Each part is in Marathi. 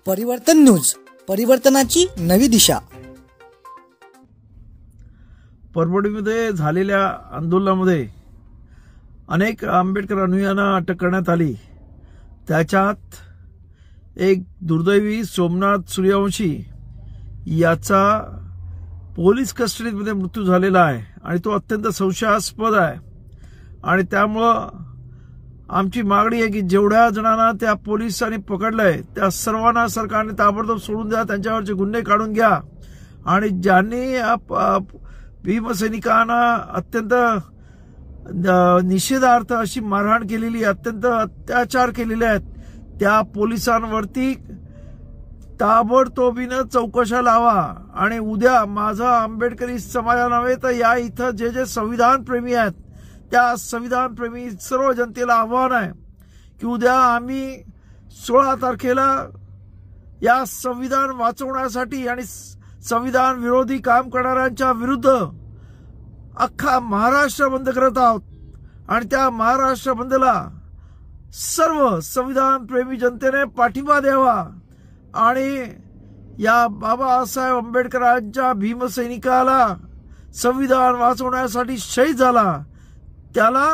परिवर्तन न्यूज, परिवर्तनाची नवी दिशा। परभणीमध्ये झालेल्या आंदोलनामध्ये अनेक आंबेडकर अनुयायांना अटक करण्यात आली। त्याच्यात एक दुर्दैवी सोमनाथ सूर्यवंशी याचा पोलीस कस्टडीमध्ये मृत्यू झालेला आहे आणि तो अत्यंत संशयास्पद आहे। आणि त्यामुळं आमची मागणी आहे की जेवढ्या जणांना त्या पोलिसांनी पकडलंय त्या सर्वांना सरकारने ताबडतोब सोडून द्या, त्यांच्यावरचे गुन्हे काढून घ्या। आणि ज्यांनी भीमसैनिकांना अत्यंत निषेधार्थ अशी मारहाण केलेली, अत्यंत अत्याचार केलेले आहेत, त्या पोलिसांवरती ताबडतोबीनं चौकशा लावा। आणि उद्या माझा आंबेडकरी समाजा नव्हे तर या इथं जे जे संविधान प्रेमी आहेत त्या संविधान प्रेमी सर्व जनतेला आव्हान आहे की उद्या आम्ही 16 तारखेला या संविधान वाचवण्यासाठी आणि संविधान विरोधी काम करणाऱ्यांच्या विरुद्ध अख्खा महाराष्ट्र बंद करत आहोत। आणि त्या महाराष्ट्र बंदला सर्व संविधान प्रेमी जनतेने पाठिंबा द्यावा आणि या बाबासाहेब आंबेडकरांच्या भीमसैनिकाला संविधान वाचवण्यासाठी शहीद झाला त्याला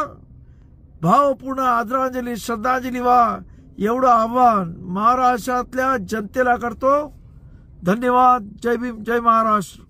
भावपूर्ण आदरांजली श्रद्धांजली व्हा, एवढं आव्हान महाराष्ट्रातल्या जनतेला करतो। धन्यवाद। जय भीम, जय महाराष्ट्र।